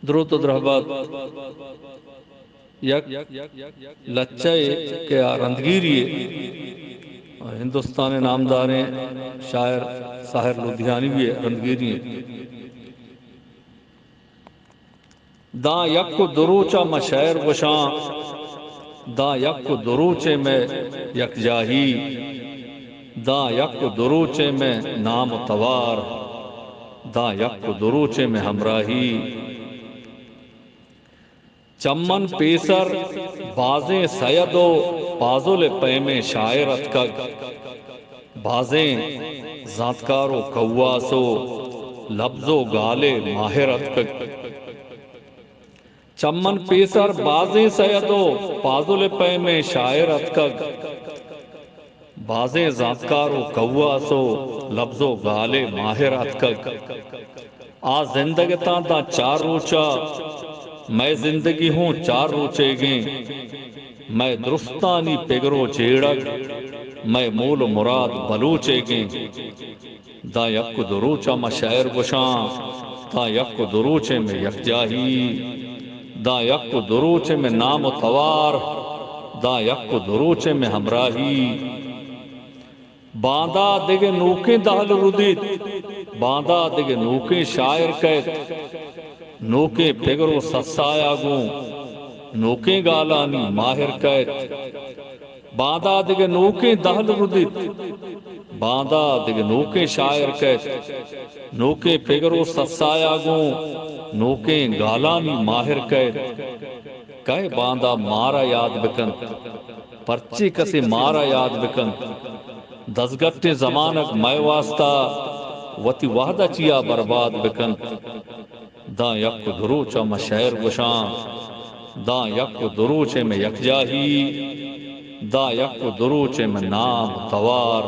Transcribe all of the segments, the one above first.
درود و درہباد یک لچے کے رندگیری ہندوستان نامداریں شاعر ساحر لدھیانی بھی رندگیری دا یک کو دروچا میں شعر گشاں دا یک کو دروچے میں یک جاہی دا یک کو دروچے میں نام و توار دا یک کو دروچے میں ہمراہی چمن پیسر بازیں سید و پازل پیم شاعرت کگ بازیں ذاتکار و قواس و لفظ و گالے ماہرت کگ چمن پیسر بازیں سید و پازل پیم شاعرت کگ بازیں ذاتکار و قواس و لفظ و گالے ماہرت کگ آ زندگتاں دا چار روچا میں زندگی ہوں چار روچے گیں میں درستانی پگرو چیڑک میں مول و مراد بلوچے گیں دا یک دروچا میں شعر گشاں دا یک دروچے میں یک جاہی دا یک دروچے میں نام و توار دا یک دروچے میں ہمراہی باندھا دگے نوکیں دہل ردیت باندھا دگے نوکیں شاعر کہت نوکیں پگرو سسایا گوں نوکیں گالانی ماہر کہت باندھا دگے نوکیں دہل ردیت باندھا دگے نوکیں شاعر کہت نوکیں پگرو سسایا گوں نوکیں گالانی ماہر کہت کہے باندھا مارا یاد بکن پرچی کسی مارا یاد بکن دزگٹے زمانک میں واسطہ وتی وحدہ چیا برباد بکن دا یک دروچا میں شعر گشاں دا یک دروچے میں یک جاہی دا یک دروچے میں نام توار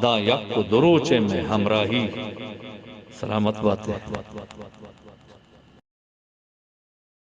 دا یک دروچے میں ہمراہی سلامت باتیں